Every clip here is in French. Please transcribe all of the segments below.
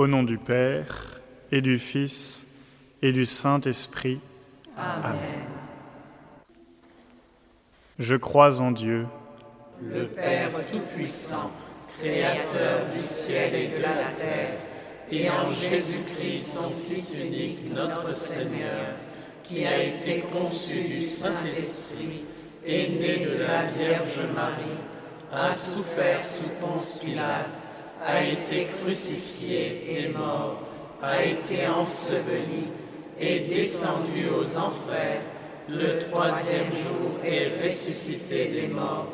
Au nom du Père, et du Fils, et du Saint-Esprit. Amen. Je crois en Dieu, le Père Tout-Puissant, Créateur du ciel et de la terre, et en Jésus-Christ, son Fils unique, notre Seigneur, qui a été conçu du Saint-Esprit, est né de la Vierge Marie, a souffert sous Ponce Pilate, a été crucifié et mort, a été enseveli, est descendu aux enfers, le troisième jour est ressuscité des morts,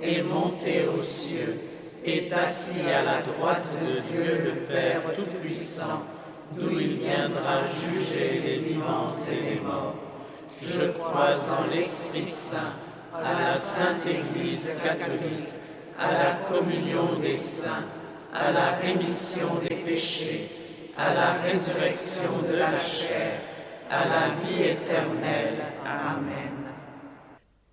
est monté aux cieux, est assis à la droite de Dieu le Père Tout-Puissant, d'où il viendra juger les vivants et les morts. Je crois en l'Esprit Saint, à la Sainte Église catholique, à la communion des saints, à la rémission des péchés, à la résurrection de la chair, à la vie éternelle. Amen.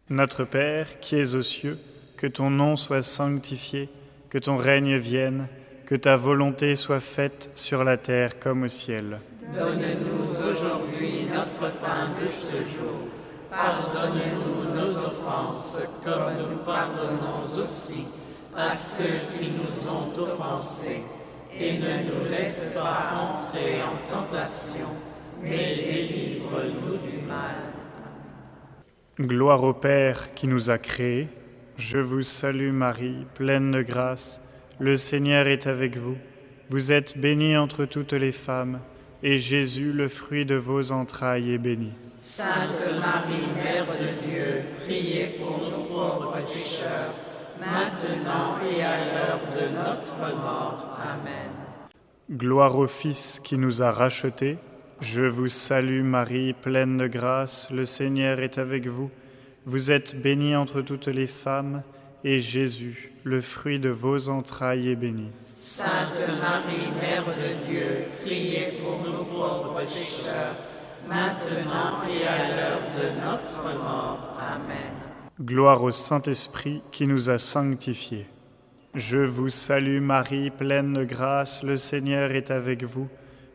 Notre Père qui es aux cieux, que ton nom soit sanctifié, que ton règne vienne, que ta volonté soit faite sur la terre comme au ciel. Donne-nous aujourd'hui notre pain de ce jour. Pardonne-nous nos offenses, comme nous pardonnons aussi à ceux qui nous ont offensés. Et ne nous laisse pas entrer en tentation, mais délivre-nous du mal. Gloire au Père qui nous a créés. Je vous salue Marie, pleine de grâce. Le Seigneur est avec vous. Vous êtes bénie entre toutes les femmes, et Jésus, le fruit de vos entrailles, est béni. Sainte Marie, Mère de Dieu, priez pour nous pauvres pécheurs, maintenant et à l'heure de notre mort. Amen. Gloire au Fils qui nous a rachetés. Je vous salue Marie, pleine de grâce. Le Seigneur est avec vous. Vous êtes bénie entre toutes les femmes, et Jésus, le fruit de vos entrailles, est béni. Sainte Marie, Mère de Dieu, priez pour nous pauvres pécheurs, maintenant et à l'heure de notre mort. Amen. Gloire au Saint-Esprit qui nous a sanctifiés. Je vous salue Marie, pleine de grâce, le Seigneur est avec vous.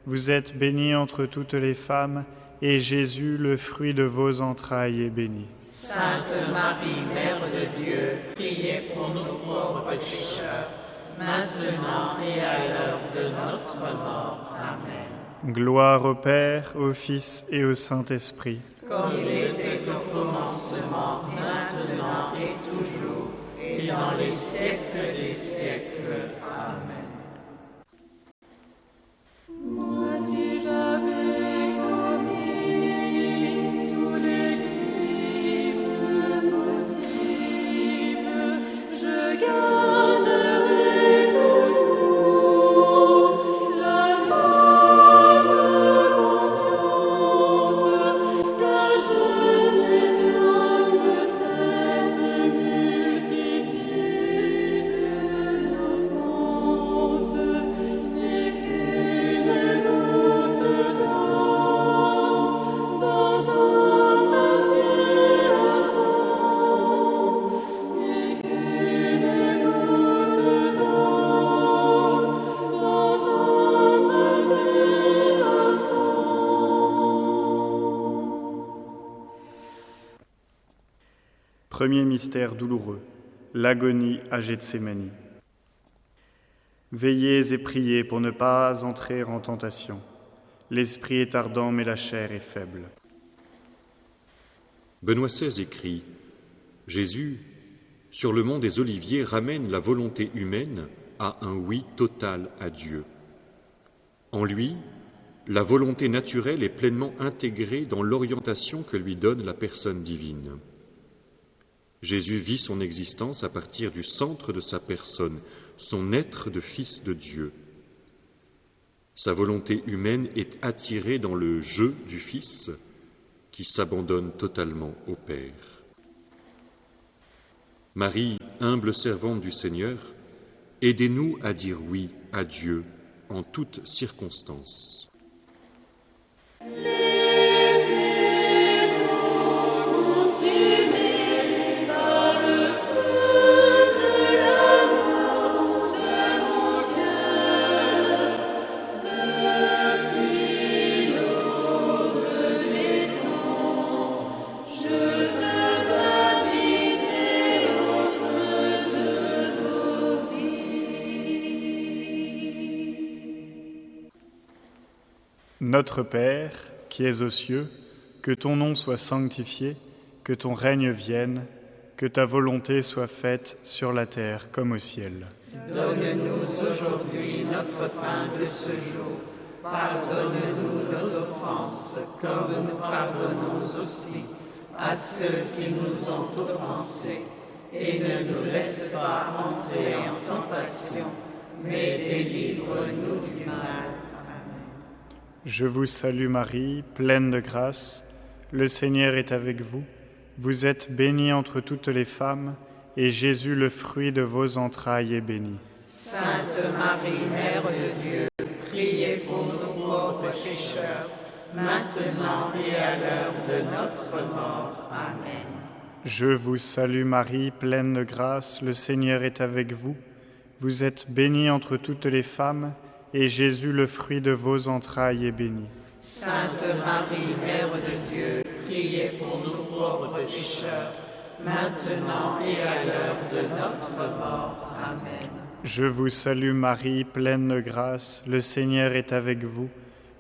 Vous êtes bénie entre toutes les femmes, et Jésus, le fruit de vos entrailles, est béni. Sainte Marie, Mère de Dieu, priez pour nous pauvres pécheurs, maintenant et à l'heure de notre mort. Amen. Gloire au Père, au Fils et au Saint-Esprit. Comme il était au commencement, maintenant et toujours, et dans les siècles des siècles. Amen. Moi, si j'avais commis tous les crimes possibles, je garderais toujours la même confiance, car je sais bien que cette multitude d'offenses n'est qu'une goutte d'eau dans un brasier ardent, n'est qu'une goutte d'eau dans un brasier ardent. Premier mystère douloureux, l'agonie à Gethsémani. Veillez et priez pour ne pas entrer en tentation. L'esprit est ardent, mais la chair est faible. Benoît XVI écrit « Jésus, sur le mont des Oliviers, ramène la volonté humaine à un oui total à Dieu. En lui, la volonté naturelle est pleinement intégrée dans l'orientation que lui donne la personne divine. Jésus vit son existence à partir du centre de sa personne, son être de Fils de Dieu. Sa volonté humaine est attirée dans le « je » du Fils, qui s'abandonne totalement au Père. Marie, humble servante du Seigneur, aidez-nous à dire oui à Dieu en toutes circonstances. De Notre Père, qui es aux cieux, que ton nom soit sanctifié, que ton règne vienne, que ta volonté soit faite sur la terre comme au ciel. Donne-nous aujourd'hui notre pain de ce jour. Pardonne-nous nos offenses, comme nous pardonnons aussi à ceux qui nous ont offensés. Et ne nous laisse pas entrer en tentation, mais délivre-nous du mal. Amen. Je vous salue Marie, pleine de grâce, le Seigneur est avec vous. Vous êtes bénie entre toutes les femmes, et Jésus, le fruit de vos entrailles, est béni. Sainte Marie, Mère de Dieu, priez pour nous pauvres pécheurs, maintenant et à l'heure de notre mort. Amen. Je vous salue Marie, pleine de grâce, le Seigneur est avec vous. Vous êtes bénie entre toutes les femmes, et Jésus, le fruit de vos entrailles, est béni. Sainte Marie, Mère de Dieu, priez pour nous pauvres pécheurs, maintenant et à l'heure de notre mort. Amen. Je vous salue Marie, pleine de grâce, le Seigneur est avec vous.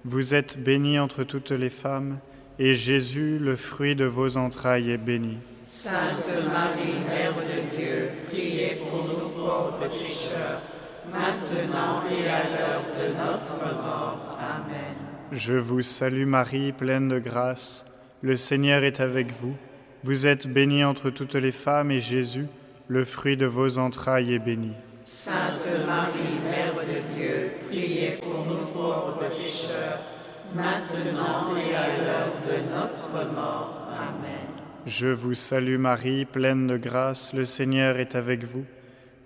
Vous êtes bénie entre toutes les femmes, et Jésus, le fruit de vos entrailles, est béni. Sainte Marie, Mère de Dieu, priez pour nous pauvres pécheurs, maintenant et à l'heure de notre mort. Amen. Je vous salue Marie, pleine de grâce, le Seigneur est avec vous. Vous êtes bénie entre toutes les femmes, et Jésus, le fruit de vos entrailles, est béni. Sainte Marie, Mère de Dieu, priez pour nous pauvres pécheurs, maintenant et à l'heure de notre mort. Amen. Je vous salue Marie, pleine de grâce, le Seigneur est avec vous.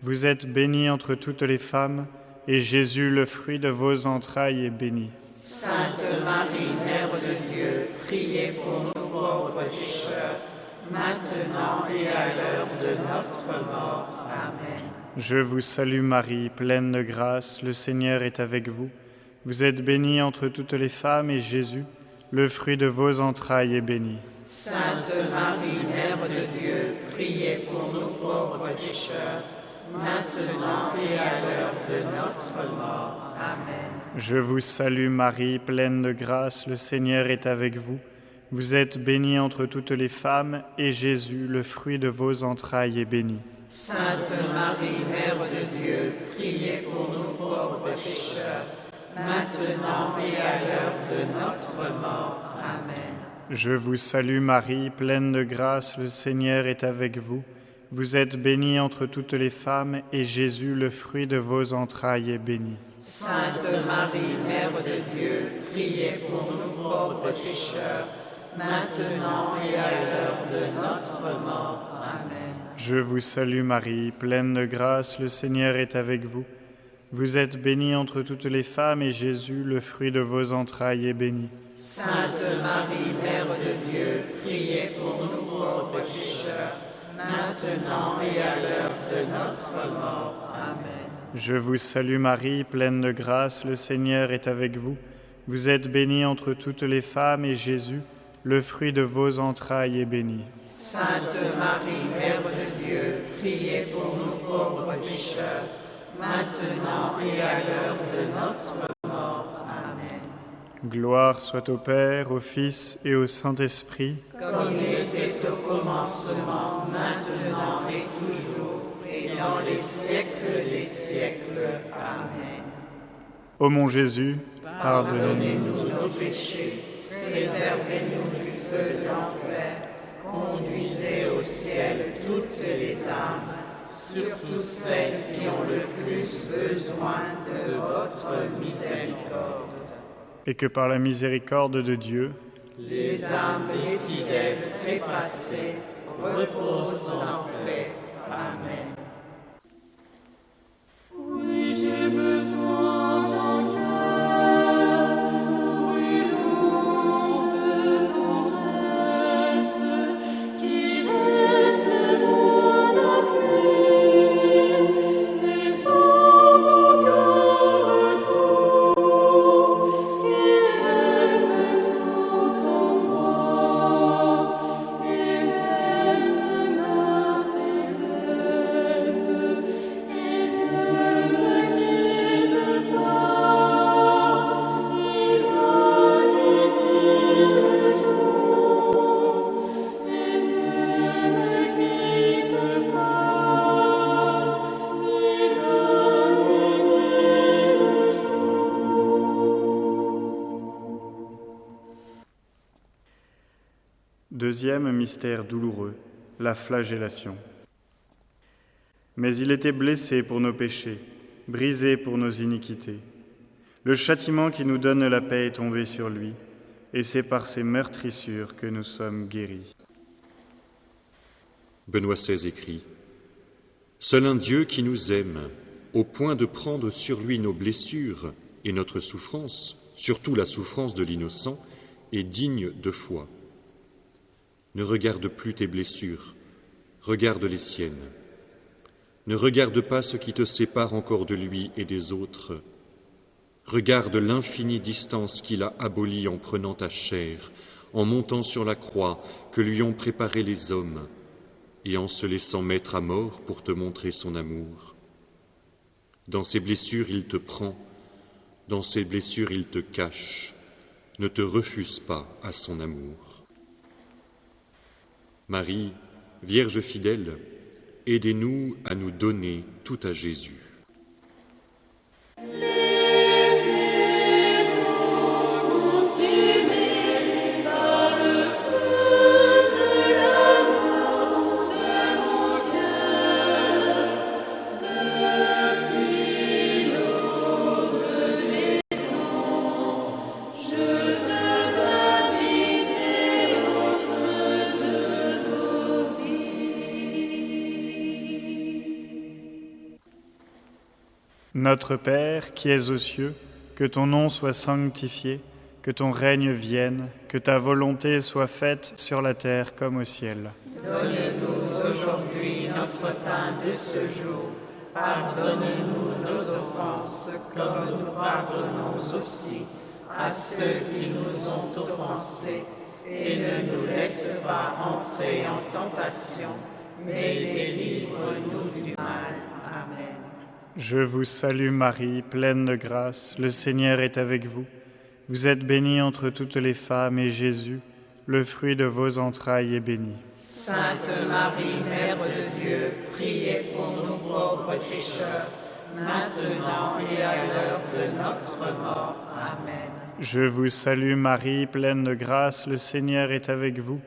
Vous êtes bénie entre toutes les femmes, et Jésus, le fruit de vos entrailles, est béni. Sainte Marie, Mère de Dieu, priez pour nous pauvres pécheurs, maintenant et à l'heure de notre mort. Amen. Je vous salue Marie, pleine de grâce, le Seigneur est avec vous. Vous êtes bénie entre toutes les femmes, et Jésus, le fruit de vos entrailles, est béni. Sainte Marie, Mère de Dieu, priez pour nous pauvres pécheurs, maintenant et à l'heure de notre mort. Amen. Je vous salue Marie, pleine de grâce, le Seigneur est avec vous. Vous êtes bénie entre toutes les femmes, et Jésus, le fruit de vos entrailles, est béni. Sainte Marie, Mère de Dieu, priez pour nous pauvres pécheurs, maintenant et à l'heure de notre mort. Amen. Je vous salue Marie, pleine de grâce, le Seigneur est avec vous. Vous êtes bénie entre toutes les femmes, et Jésus, le fruit de vos entrailles, est béni. Sainte Marie, Mère de Dieu, priez pour nous pauvres pécheurs, maintenant et à l'heure de notre mort. Amen. Je vous salue Marie, pleine de grâce, le Seigneur est avec vous. Vous êtes bénie entre toutes les femmes, et Jésus, le fruit de vos entrailles, est béni. Sainte Marie, Mère de Dieu, priez pour nous pauvres pécheurs, maintenant et à l'heure de notre mort. Amen. Je vous salue Marie, pleine de grâce, le Seigneur est avec vous. Vous êtes bénie entre toutes les femmes, et Jésus, le fruit de vos entrailles, est béni. Sainte Marie, Mère de Dieu, priez pour nous pauvres pécheurs, maintenant et à l'heure de notre mort. Amen. Gloire soit au Père, au Fils et au Saint-Esprit. Comme il était au commencement, maintenant et toujours, et dans les siècles des siècles. Amen. Ô mon Jésus, pardonnez-nous. Pardonnez-nous nos péchés, préservez-nous du feu de l'enfer, conduisez au ciel toutes les âmes, surtout celles qui ont le plus besoin de votre miséricorde. Et que par la miséricorde de Dieu, Les âmes des fidèles trépassés reposent en paix. Amen. Oui, j'ai besoin d'un cœur tout brûlant de tendresse, qui reste loin la pluie et sans aucun retour, qui aime tout en moi et même ma faiblesse. Deuxième mystère douloureux, la flagellation. Mais il était blessé pour nos péchés, brisé pour nos iniquités. Le châtiment qui nous donne la paix est tombé sur lui, et c'est par ses meurtrissures que nous sommes guéris. Benoît XVI écrit « Seul un Dieu qui nous aime, au point de prendre sur lui nos blessures et notre souffrance, surtout la souffrance de l'innocent, est digne de foi. Ne regarde plus tes blessures, regarde les siennes. Ne regarde pas ce qui te sépare encore de lui et des autres. Regarde l'infinie distance qu'il a abolie en prenant ta chair, en montant sur la croix que lui ont préparée les hommes, et en se laissant mettre à mort pour te montrer son amour. Dans ses blessures, il te prend, dans ses blessures, il te cache. Ne te refuse pas à son amour. Marie, Vierge fidèle, aidez-nous à nous donner tout à Jésus. Notre Père, qui es aux cieux, que ton nom soit sanctifié, que ton règne vienne, que ta volonté soit faite sur la terre comme au ciel. Donne-nous aujourd'hui notre pain de ce jour. Pardonne-nous nos offenses, comme nous pardonnons aussi à ceux qui nous ont offensés. Et ne nous laisse pas entrer en tentation, mais délivre-nous du mal. Amen. Je vous salue Marie, pleine de grâce, le Seigneur est avec vous. Vous êtes bénie entre toutes les femmes, et Jésus, le fruit de vos entrailles, est béni. Sainte Marie, Mère de Dieu, priez pour nous pauvres pécheurs, maintenant et à l'heure de notre mort. Amen. Je vous salue Marie, pleine de grâce, le Seigneur est avec vous.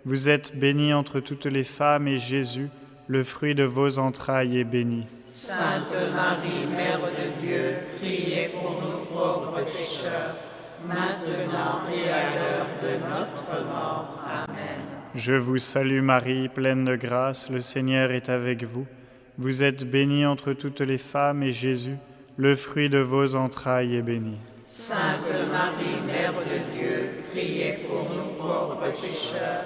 Vous êtes bénie entre toutes les femmes, et Jésus, le fruit de vos entrailles, est béni. Sainte Marie, Mère de Dieu, priez pour nous pauvres pécheurs, maintenant et à l'heure de notre mort. Amen. Je vous salue Marie, pleine de grâce, le Seigneur est avec vous. Vous êtes bénie entre toutes les femmes, et Jésus, le fruit de vos entrailles, est béni. Sainte Marie, Mère de Dieu, priez pour nous pauvres pécheurs,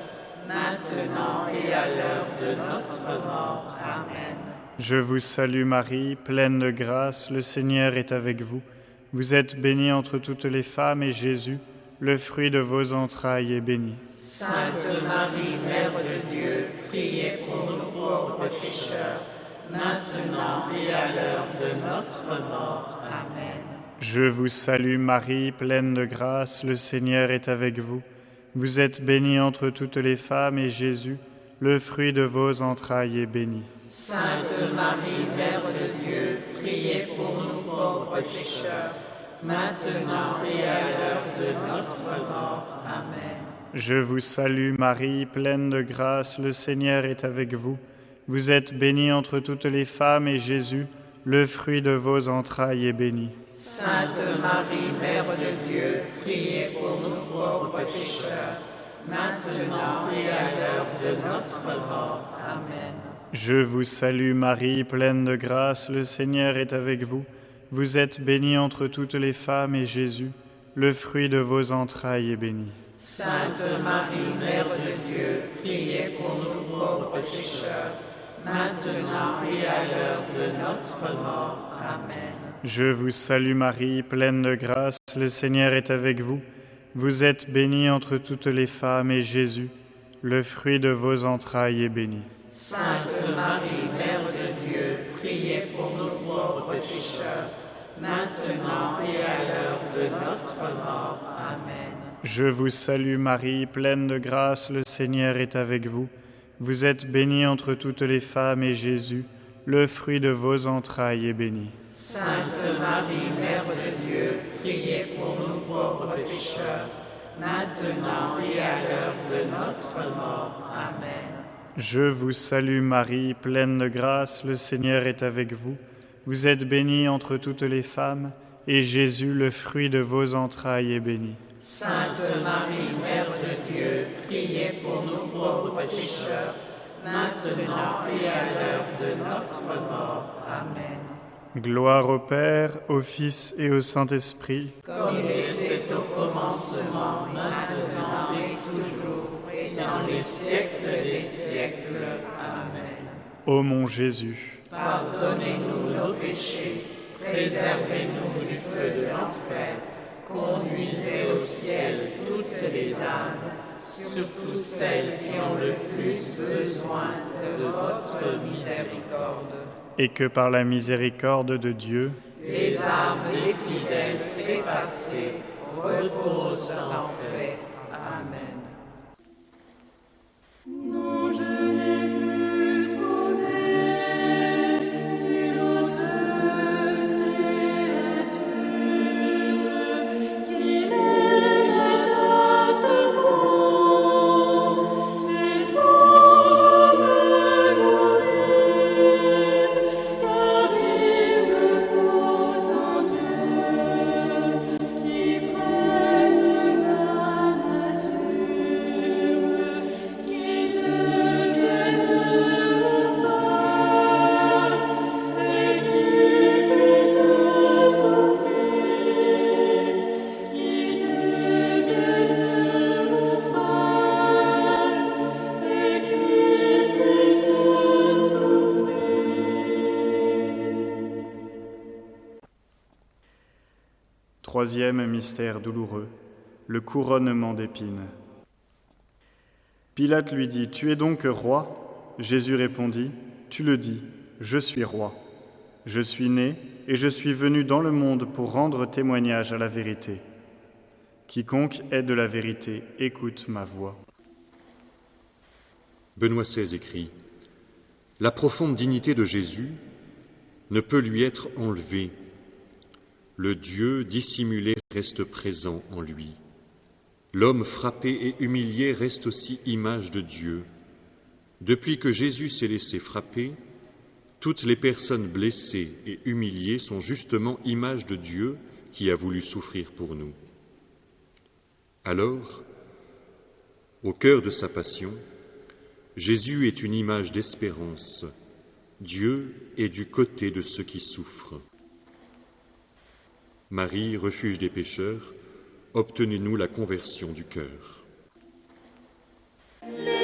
maintenant et à l'heure de notre mort. Amen. Je vous salue Marie, pleine de grâce, le Seigneur est avec vous. Vous êtes bénie entre toutes les femmes, et Jésus, le fruit de vos entrailles, est béni. Sainte Marie, Mère de Dieu, priez pour nous pauvres pécheurs, maintenant et à l'heure de notre mort. Amen. Je vous salue Marie, pleine de grâce, le Seigneur est avec vous. Vous êtes bénie entre toutes les femmes, et Jésus, le fruit de vos entrailles, est béni. Sainte Marie, Mère de Dieu, priez pour nous pauvres pécheurs, maintenant et à l'heure de notre mort. Amen. Je vous salue Marie, pleine de grâce, le Seigneur est avec vous. Vous êtes bénie entre toutes les femmes, et Jésus, le fruit de vos entrailles, est béni. Sainte Marie, Mère de Dieu, priez pour nous pauvres pécheurs, maintenant et à l'heure de notre mort. Amen. Je vous salue Marie, pleine de grâce, le Seigneur est avec vous. Vous êtes bénie entre toutes les femmes, et Jésus, le fruit de vos entrailles, est béni. Sainte Marie, Mère de Dieu, priez pour nous pauvres pécheurs, maintenant et à l'heure de notre mort. Amen. Je vous salue Marie, pleine de grâce, le Seigneur est avec vous. Vous êtes bénie entre toutes les femmes, et Jésus, le fruit de vos entrailles, est béni. Sainte Marie, Mère de Dieu, priez pour nous pauvres pécheurs, maintenant et à l'heure de notre mort. Amen. Je vous salue Marie, pleine de grâce, le Seigneur est avec vous. Vous êtes bénie entre toutes les femmes, et Jésus, le fruit de vos entrailles, est béni. Sainte Marie, Mère de Dieu, priez pour nous pauvres pécheurs, maintenant et à l'heure de notre mort. Amen. Je vous salue Marie, pleine de grâce, le Seigneur est avec vous. Vous êtes bénie entre toutes les femmes, et Jésus, le fruit de vos entrailles, est béni. Sainte Marie, Mère de Dieu, priez pour nous pauvres pécheurs, maintenant et à l'heure de notre mort. Amen. Gloire au Père, au Fils et au Saint-Esprit. Comme il était au commencement, maintenant et toujours, et dans les siècles des siècles. Amen. Ô mon Jésus, Pardonnez-nous nos péchés, préservez-nous du feu de l'enfer, conduisez au ciel toutes les âmes, surtout celles qui ont le plus besoin de votre miséricorde. et que par la miséricorde de Dieu, Les âmes des fidèles trépassés reposent en paix. Amen. Non, je n'ai plus trouvé nulle autre créature qui m'aime à ce point, et sans jamais mourir, car il me faut un Dieu qui prenne ma nature, qui devienne mon frère et qui puisse souffrir, qui devienne mon frère et qui puisse souffrir. troisième mystère douloureux, le couronnement d'épines. Pilate lui dit, « Tu es donc roi ?» Jésus répondit, « Tu le dis, je suis roi. Je suis né et je suis venu dans le monde pour rendre témoignage à la vérité. Quiconque est de la vérité, écoute ma voix. » Benoît XVI écrit « La profonde dignité de Jésus ne peut lui être enlevée. Le Dieu dissimulé reste présent en lui. L'homme frappé et humilié reste aussi image de Dieu. Depuis que Jésus s'est laissé frapper, toutes les personnes blessées et humiliées sont justement image de Dieu qui a voulu souffrir pour nous. Alors, au cœur de sa passion, Jésus est une image d'espérance. Dieu est du côté de ceux qui souffrent. Marie, refuge des pécheurs, obtenez-nous la conversion du cœur. Laissez-vous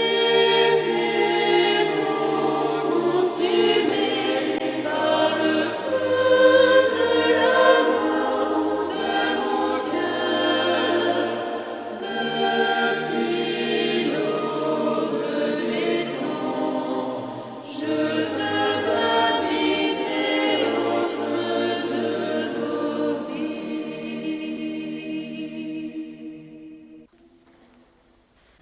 consumer par le feu de l'amour de mon cœur. Depuis l'aube des temps, je veux habiter au creux de vos vies.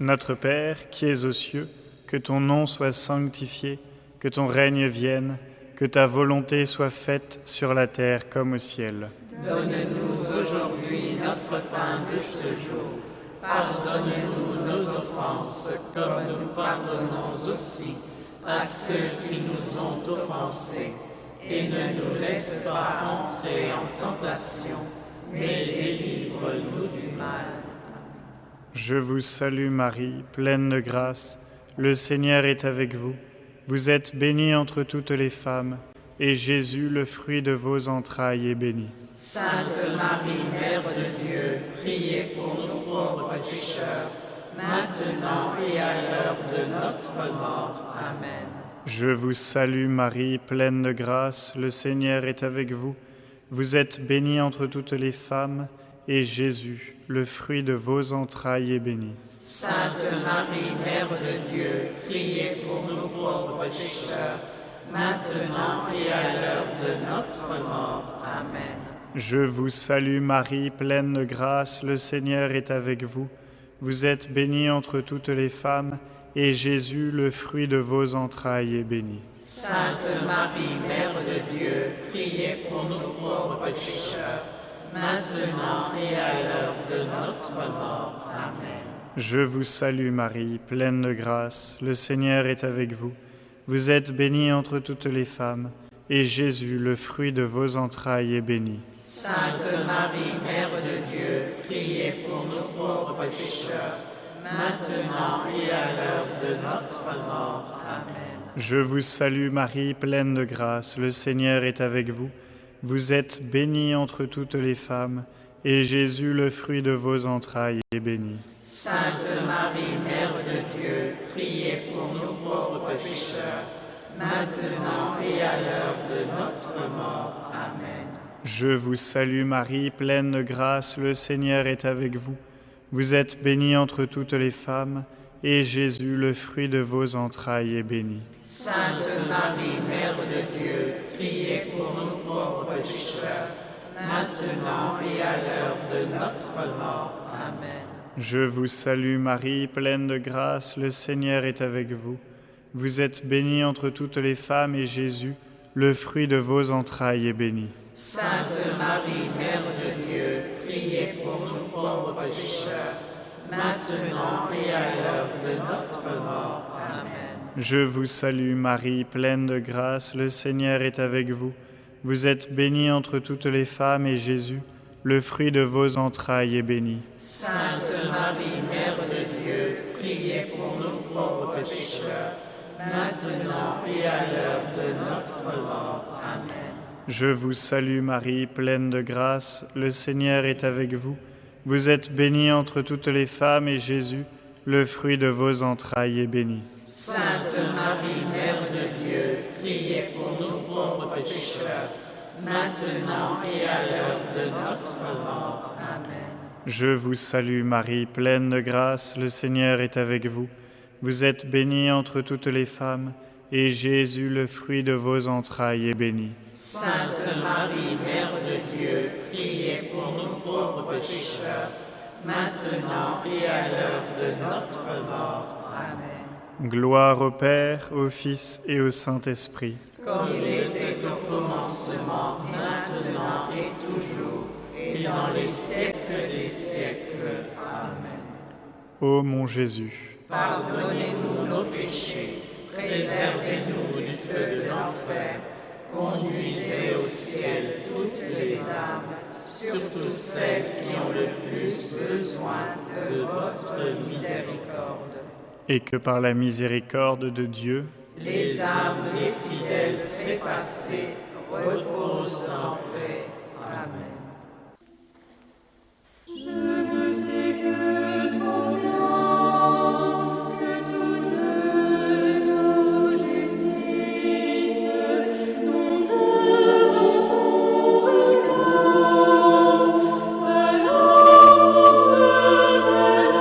Notre Père, qui es aux cieux, que ton nom soit sanctifié, que ton règne vienne, que ta volonté soit faite sur la terre comme au ciel. Donne-nous aujourd'hui notre pain de ce jour. Pardonne-nous nos offenses, comme nous pardonnons aussi à ceux qui nous ont offensés. Et ne nous laisse pas entrer en tentation, mais délivre-nous du mal. Je vous salue Marie, pleine de grâce, le Seigneur est avec vous. Vous êtes bénie entre toutes les femmes, et Jésus, le fruit de vos entrailles, est béni. Sainte Marie, Mère de Dieu, priez pour nous pauvres pécheurs, maintenant et à l'heure de notre mort. Amen. Je vous salue Marie, pleine de grâce, le Seigneur est avec vous. Vous êtes bénie entre toutes les femmes, et Jésus, le fruit de vos entrailles, est béni. Sainte Marie, Mère de Dieu, priez pour nous pauvres pécheurs, maintenant et à l'heure de notre mort. Amen. Je vous salue Marie, pleine de grâce, le Seigneur est avec vous. Vous êtes bénie entre toutes les femmes, et Jésus, le fruit de vos entrailles, est béni. Sainte Marie, Mère de Dieu, priez pour nous pauvres pécheurs, maintenant et à l'heure de notre mort. Amen. Je vous salue Marie, pleine de grâce, le Seigneur est avec vous. Vous êtes bénie entre toutes les femmes, et Jésus, le fruit de vos entrailles, est béni. Sainte Marie, Mère de Dieu, priez pour nous pauvres pécheurs, maintenant et à l'heure de notre mort. Amen. Je vous salue Marie, pleine de grâce, le Seigneur est avec vous. Vous êtes bénie entre toutes les femmes, et Jésus, le fruit de vos entrailles, est béni. Sainte Marie, Mère de Dieu, priez pour nous pauvres pécheurs, maintenant et à l'heure de notre mort. Amen. Je vous salue Marie, pleine de grâce, le Seigneur est avec vous. Vous êtes bénie entre toutes les femmes, et Jésus, le fruit de vos entrailles, est béni. Sainte Marie, Mère de Dieu, priez pour nous pauvres pécheurs, maintenant et à l'heure de notre mort. Amen. Je vous salue Marie, pleine de grâce, le Seigneur est avec vous. Vous êtes bénie entre toutes les femmes, et Jésus, le fruit de vos entrailles, est béni. Sainte Marie, Mère de Dieu, priez pour nous pauvres pécheurs, maintenant et à l'heure de notre mort. Amen. Je vous salue Marie, pleine de grâce, le Seigneur est avec vous. Vous êtes bénie entre toutes les femmes, et Jésus, le fruit de vos entrailles, est béni. Sainte Marie, Mère de Dieu, priez pour nous pauvres pécheurs, maintenant et à l'heure de notre mort. Amen. Je vous salue Marie, pleine de grâce, le Seigneur est avec vous. Vous êtes bénie entre toutes les femmes, et Jésus, le fruit de vos entrailles, est béni. Sainte Marie, Mère de Dieu, priez pour nous pauvres pécheurs, maintenant et à l'heure de notre mort. Amen. Je vous salue Marie, pleine de grâce, le Seigneur est avec vous. Vous êtes bénie entre toutes les femmes, et Jésus, le fruit de vos entrailles, est béni. Sainte Marie, Mère de Dieu, priez pour nous pauvres pécheurs, maintenant et à l'heure de notre mort. Amen. Gloire au Père, au Fils et au Saint-Esprit. Comme il était au commencement, maintenant et toujours, et dans les siècles des siècles. Amen. Ô mon Jésus, Pardonnez-nous nos péchés, préservez-nous du feu de l'enfer, conduisez au ciel toutes les âmes, surtout celles qui ont le plus besoin de votre miséricorde. et que par la miséricorde de Dieu, Les âmes des fidèles trépassés reposent en paix. Amen. Je ne sais que trop bien que toutes nos justices n'ont devant ton regard alors de valeur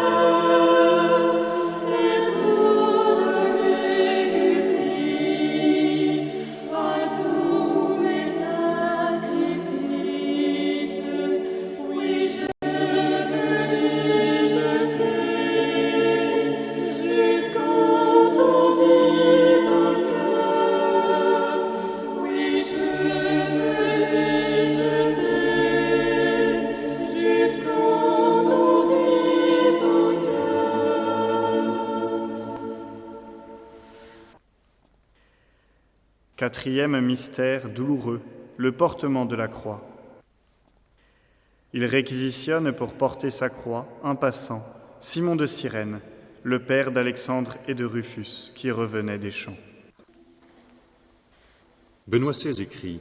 et pour donner du prix à tous mes sacrifices. Oui, je veux les jeter jusqu'au ton divin cœur. Oui, je veux les jeter jusqu'au ton divin cœur. quatrième mystère douloureux, le portement de la croix. Il réquisitionne pour porter sa croix un passant, Simon de Cyrène, le père d'Alexandre et de Rufus, qui revenait des champs. Benoît XVI écrit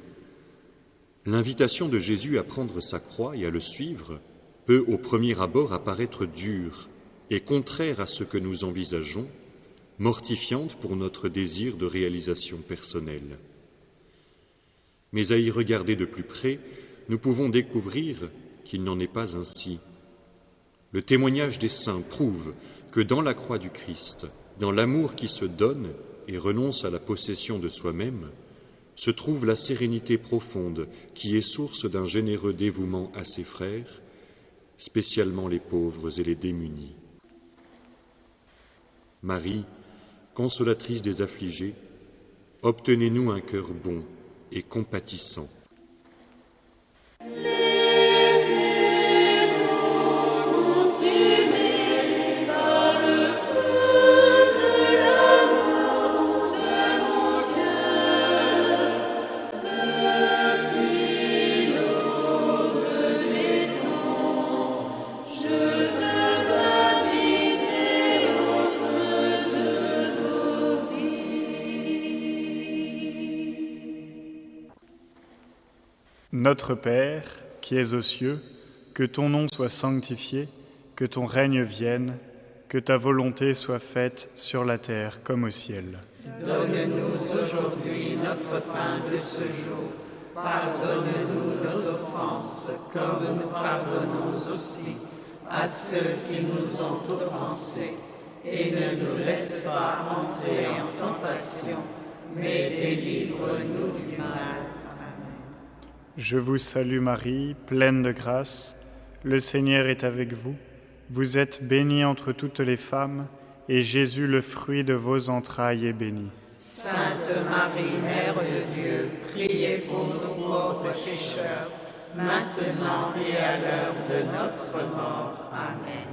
« L'invitation de Jésus à prendre sa croix et à le suivre peut au premier abord apparaître dure et contraire à ce que nous envisageons, mortifiante pour notre désir de réalisation personnelle. Mais à y regarder de plus près, nous pouvons découvrir qu'il n'en est pas ainsi. Le témoignage des saints prouve que dans la croix du Christ, dans l'amour qui se donne et renonce à la possession de soi-même, se trouve la sérénité profonde qui est source d'un généreux dévouement à ses frères, spécialement les pauvres et les démunis. Marie, consolatrice des affligés, obtenez-nous un cœur bon et compatissant. Laissez Notre Père, qui es aux cieux, que ton nom soit sanctifié, que ton règne vienne, que ta volonté soit faite sur la terre comme au ciel. Donne-nous aujourd'hui notre pain de ce jour. Pardonne-nous nos offenses, comme nous pardonnons aussi à ceux qui nous ont offensés. Et ne nous laisse pas entrer en tentation, mais délivre-nous du mal. Amen. Je vous salue Marie, pleine de grâce, le Seigneur est avec vous. Vous êtes bénie entre toutes les femmes, et Jésus, le fruit de vos entrailles, est béni. Sainte Marie, Mère de Dieu, priez pour nous pauvres pécheurs, maintenant et à l'heure de notre mort. Amen.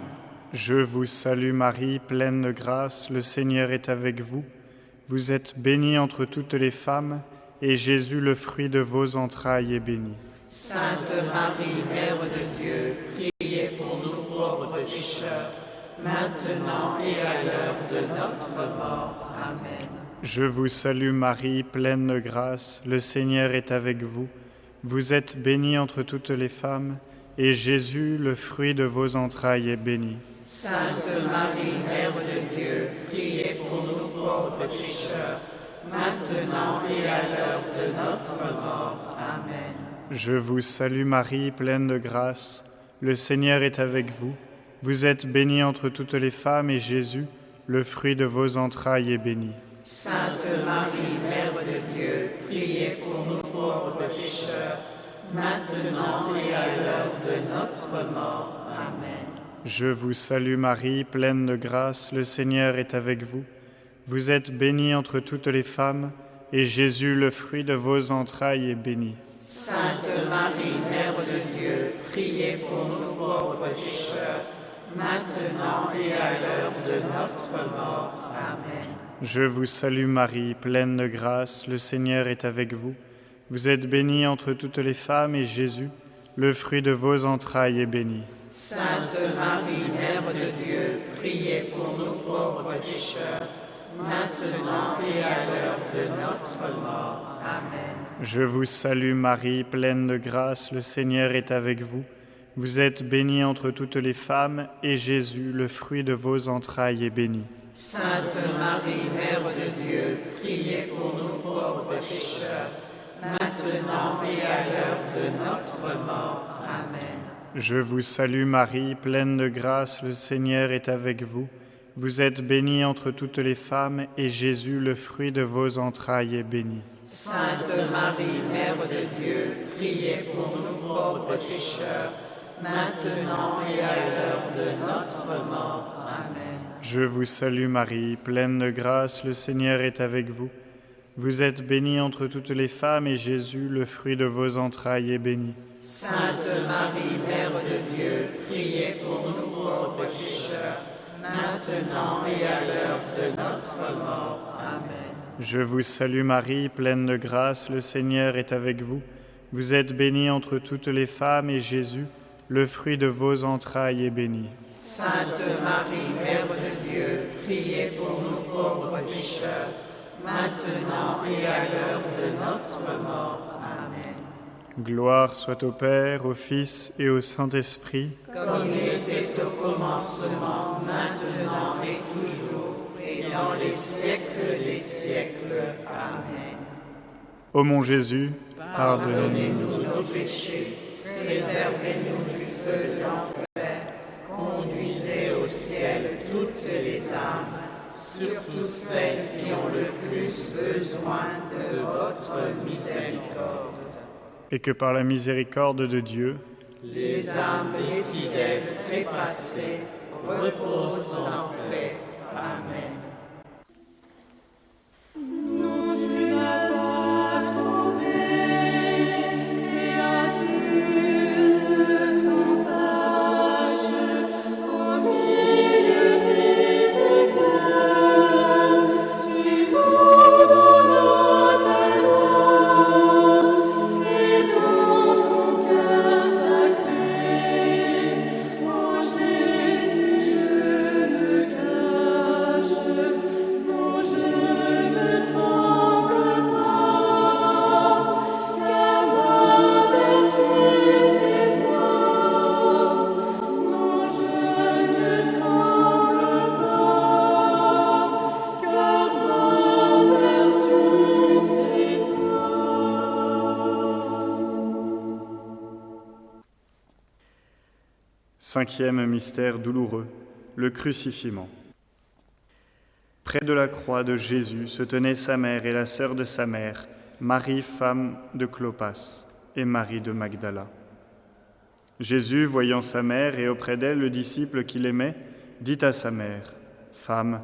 Je vous salue Marie, pleine de grâce, le Seigneur est avec vous. Vous êtes bénie entre toutes les femmes, et Jésus, le fruit de vos entrailles, est béni. Sainte Marie, Mère de Dieu, priez pour nous pauvres pécheurs, maintenant et à l'heure de notre mort. Amen. Je vous salue Marie, pleine de grâce, le Seigneur est avec vous. Vous êtes bénie entre toutes les femmes, et Jésus, le fruit de vos entrailles, est béni. Sainte Marie, Mère de Dieu, priez pour nous pauvres pécheurs, maintenant et à l'heure de notre mort. Amen. Je vous salue Marie, pleine de grâce, le Seigneur est avec vous. Vous êtes bénie entre toutes les femmes, et Jésus, le fruit de vos entrailles, est béni. Sainte Marie, Mère de Dieu, priez pour nous pauvres pécheurs, maintenant et à l'heure de notre mort. Amen. Je vous salue Marie, pleine de grâce, le Seigneur est avec vous. Vous êtes bénie entre toutes les femmes, et Jésus, le fruit de vos entrailles, est béni. Sainte Marie, Mère de Dieu, priez pour nous pauvres pécheurs, maintenant et à l'heure de notre mort. Amen. Je vous salue Marie, pleine de grâce, le Seigneur est avec vous. Vous êtes bénie entre toutes les femmes, et Jésus, le fruit de vos entrailles, est béni. Sainte Marie, Mère de Dieu, priez pour nous pauvres pécheurs, maintenant et à l'heure de notre mort. Amen. Je vous salue Marie, pleine de grâce, le Seigneur est avec vous. Vous êtes bénie entre toutes les femmes, et Jésus, le fruit de vos entrailles, est béni. Sainte Marie, Mère de Dieu, priez pour nous pauvres pécheurs, maintenant et à l'heure de notre mort. Amen. Je vous salue Marie, pleine de grâce, le Seigneur est avec vous. Vous êtes bénie entre toutes les femmes, et Jésus, le fruit de vos entrailles, est béni. Sainte Marie, Mère de Dieu, priez pour nous pauvres pécheurs, maintenant et à l'heure de notre mort. Amen. Je vous salue Marie, pleine de grâce, le Seigneur est avec vous. Vous êtes bénie entre toutes les femmes, et Jésus, le fruit de vos entrailles, est béni. Sainte Marie, Mère de Dieu, priez pour nous pauvres pécheurs, maintenant et à l'heure de notre mort. Amen. Je vous salue Marie, pleine de grâce, le Seigneur est avec vous. Vous êtes bénie entre toutes les femmes, et Jésus, le fruit de vos entrailles, est béni. Sainte Marie, Mère de Dieu, priez pour nous pauvres pécheurs, maintenant et à l'heure de notre mort. Amen. Gloire soit au Père, au Fils et au Saint-Esprit, comme il était au commencement, maintenant et toujours, et dans les siècles des siècles. Amen. Ô mon Jésus, pardonnez-nous nos péchés, préservez-nous du feu de l'enfer, conduisez au ciel toutes les âmes, surtout celles qui ont le plus besoin de votre miséricorde. et que par la miséricorde de Dieu, les âmes des fidèles trépassés reposent en paix. Amen. Non, tu n'as pas trouvé créature sans tache au milieu des éclairs. Tu nous donnes ta loi et dans ton cœur sacré, ô Jésus, je me cache. 5e mystère douloureux, le crucifixion. Près de la croix de Jésus se tenaient sa mère et la sœur de sa mère, Marie, femme de Clopas, et Marie de Magdala. Jésus, voyant sa mère et auprès d'elle le disciple qu'il aimait, dit à sa mère, « Femme,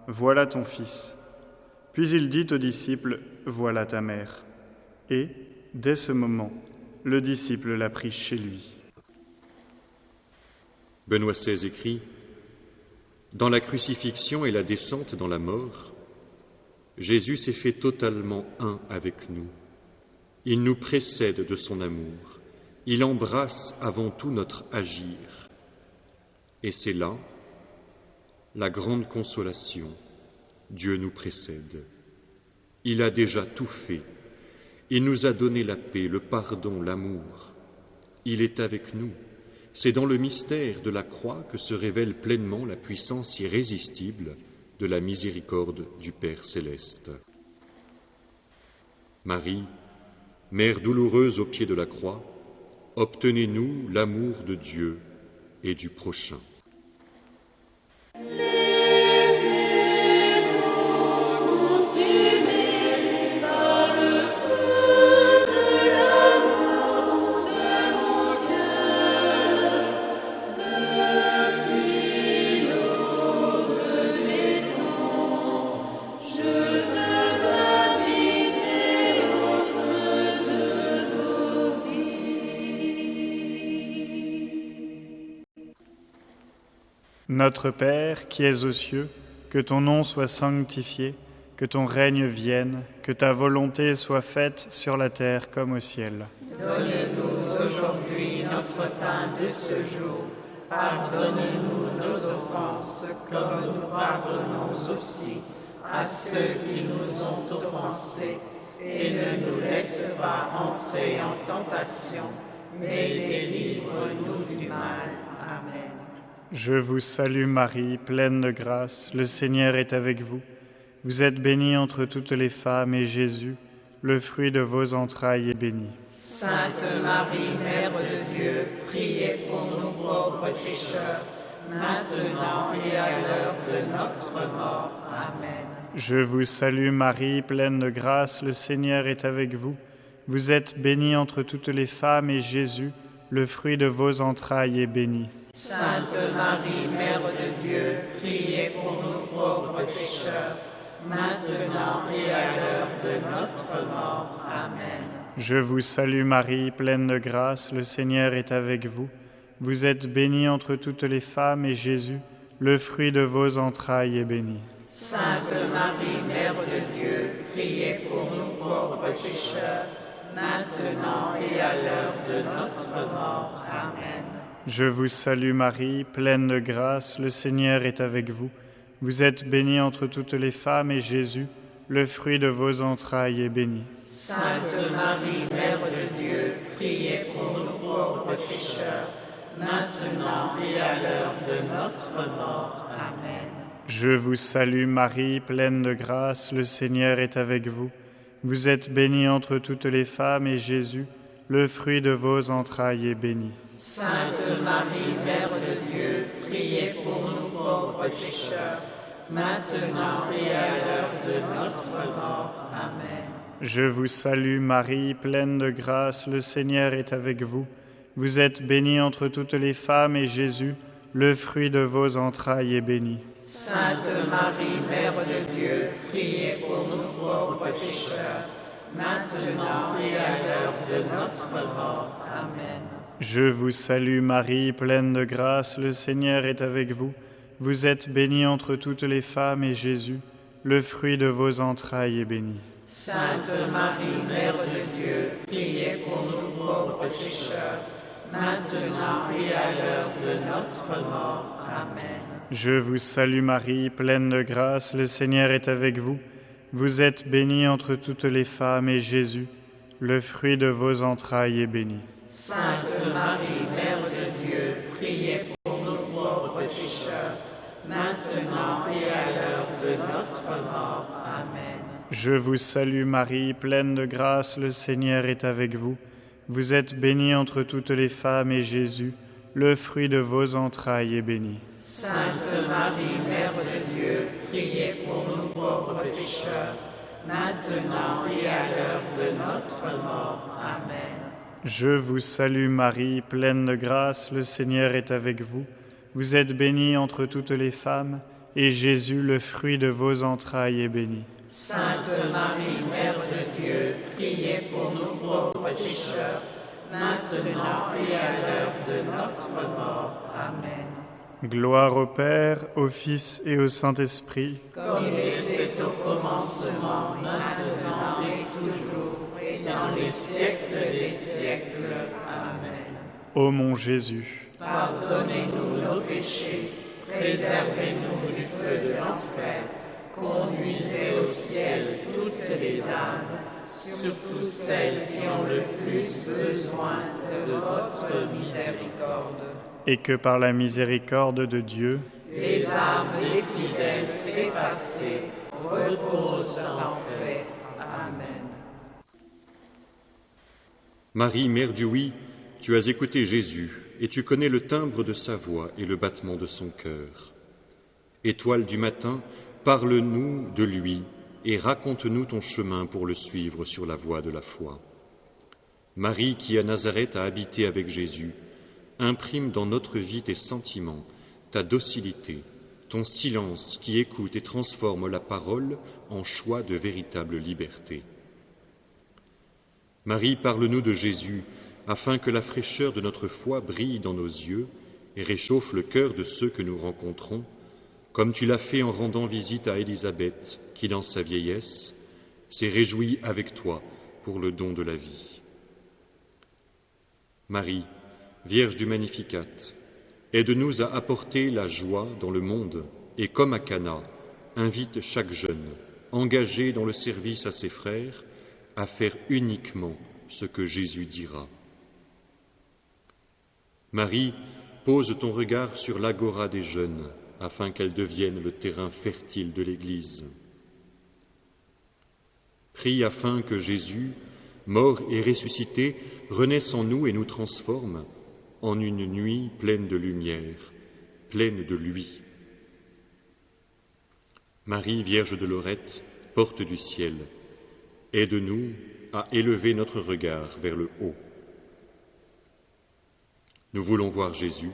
voilà ton fils. » Puis il dit au disciple, « Voilà ta mère. » Et, dès ce moment, le disciple la prit chez lui. Benoît XVI écrit « Dans la crucifixion et la descente dans la mort, Jésus s'est fait totalement un avec nous. Il nous précède de son amour. Il embrasse avant tout notre agir. Et c'est là la grande consolation. Dieu nous précède. Il a déjà tout fait. Il nous a donné la paix, le pardon, l'amour. Il est avec nous. C'est dans le mystère de la croix que se révèle pleinement la puissance irrésistible de la miséricorde du Père céleste. Marie, mère douloureuse au pied de la croix, obtenez-nous l'amour de Dieu et du prochain. Notre Père, qui es aux cieux, que ton nom soit sanctifié, que ton règne vienne, que ta volonté soit faite sur la terre comme au ciel. Donne-nous aujourd'hui notre pain de ce jour. Pardonne-nous nos offenses, comme nous pardonnons aussi à ceux qui nous ont offensés. Et ne nous laisse pas entrer en tentation, mais délivre-nous du mal. Amen. Je vous salue Marie, pleine de grâce, le Seigneur est avec vous. Vous êtes bénie entre toutes les femmes et Jésus, le fruit de vos entrailles, est béni. Sainte Marie, Mère de Dieu, priez pour nous pauvres pécheurs, maintenant et à l'heure de notre mort. Amen. Je vous salue Marie, pleine de grâce, le Seigneur est avec vous. Vous êtes bénie entre toutes les femmes et Jésus, le fruit de vos entrailles, est béni. Sainte Marie, Mère de Dieu, priez pour nous pauvres pécheurs, maintenant et à l'heure de notre mort. Amen. Je vous salue Marie, pleine de grâce, le Seigneur est avec vous. Vous êtes bénie entre toutes les femmes et Jésus, le fruit de vos entrailles, est béni. Sainte Marie, Mère de Dieu, priez pour nous pauvres pécheurs, maintenant et à l'heure de notre mort. Amen. Je vous salue Marie, pleine de grâce, le Seigneur est avec vous. Vous êtes bénie entre toutes les femmes et Jésus, le fruit de vos entrailles, est béni. Sainte Marie, Mère de Dieu, priez pour nous pauvres pécheurs, maintenant et à l'heure de notre mort. Amen. Je vous salue Marie, pleine de grâce, le Seigneur est avec vous. Vous êtes bénie entre toutes les femmes et Jésus, le fruit de vos entrailles, est béni. Sainte Marie, Mère de Dieu, priez pour nous pauvres pécheurs, maintenant et à l'heure de notre mort. Amen. Je vous salue Marie, pleine de grâce, le Seigneur est avec vous. Vous êtes bénie entre toutes les femmes et Jésus, le fruit de vos entrailles, est béni. Sainte Marie, Mère de Dieu, priez pour nous pauvres pécheurs, maintenant et à l'heure de notre mort. Amen. Je vous salue Marie, pleine de grâce, le Seigneur est avec vous. Vous êtes bénie entre toutes les femmes et Jésus, le fruit de vos entrailles, est béni. Sainte Marie, Mère de Dieu, priez pour nous pauvres pécheurs, maintenant et à l'heure de notre mort. Amen. Je vous salue Marie, pleine de grâce, le Seigneur est avec vous. Vous êtes bénie entre toutes les femmes et Jésus, le fruit de vos entrailles, est béni. Sainte Marie, Mère de Dieu, priez pour nous pauvres pécheurs, maintenant et à l'heure de notre mort. Amen. Je vous salue Marie, pleine de grâce, le Seigneur est avec vous. Vous êtes bénie entre toutes les femmes et Jésus, le fruit de vos entrailles est béni. Sainte Marie, Mère de Dieu, priez pour nous pauvres pécheurs, maintenant et à l'heure de notre mort. Amen. Je vous salue Marie, pleine de grâce, le Seigneur est avec vous. Vous êtes bénie entre toutes les femmes, et Jésus, le fruit de vos entrailles, est béni. Sainte Marie, Mère de Dieu, priez pour nous pauvres pécheurs, maintenant et à l'heure de notre mort. Amen. Gloire au Père, au Fils et au Saint-Esprit. Comme il était au commencement, maintenant et toujours, et dans les siècles des siècles. Amen. Ô mon Jésus, Pardonnez-nous nos péchés, préservez-nous du feu de l'enfer, conduisez au ciel toutes les âmes, surtout celles qui ont le plus besoin de votre miséricorde. et que par la miséricorde de Dieu, Les âmes des fidèles trépassés reposent en paix. Amen. Marie, Mère du oui, tu as écouté Jésus, et tu connais le timbre de sa voix et le battement de son cœur. Étoile du matin, parle-nous de lui, et raconte-nous ton chemin pour le suivre sur la voie de la foi. Marie, qui à Nazareth a habité avec Jésus, imprime dans notre vie tes sentiments, ta docilité, ton silence qui écoute et transforme la parole en choix de véritable liberté. Marie, parle-nous de Jésus, afin que la fraîcheur de notre foi brille dans nos yeux et réchauffe le cœur de ceux que nous rencontrons, comme tu l'as fait en rendant visite à Élisabeth, qui dans sa vieillesse s'est réjouie avec toi pour le don de la vie. Marie, Vierge du Magnificat, aide-nous à apporter la joie dans le monde et, comme à Cana, invite chaque jeune, engagé dans le service à ses frères, à faire uniquement ce que Jésus dira. Marie, pose ton regard sur l'agora des jeunes, afin qu'elle devienne le terrain fertile de l'Église. Prie afin que Jésus, mort et ressuscité, renaisse en nous et nous transforme en une nuit pleine de lumière, pleine de lui. Marie, Vierge de Lorette, porte du ciel, aide-nous à élever notre regard vers le haut. Nous voulons voir Jésus,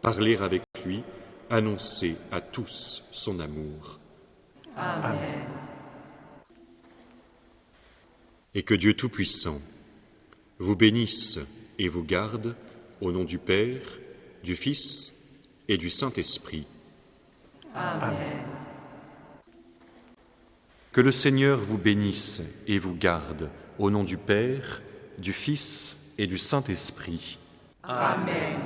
parler avec lui, annoncer à tous son amour. Amen. Et que Dieu Tout-Puissant vous bénisse et vous garde au nom du Père, du Fils et du Saint-Esprit. Amen. Que le Seigneur vous bénisse et vous garde au nom du Père, du Fils et du Saint-Esprit. Amen.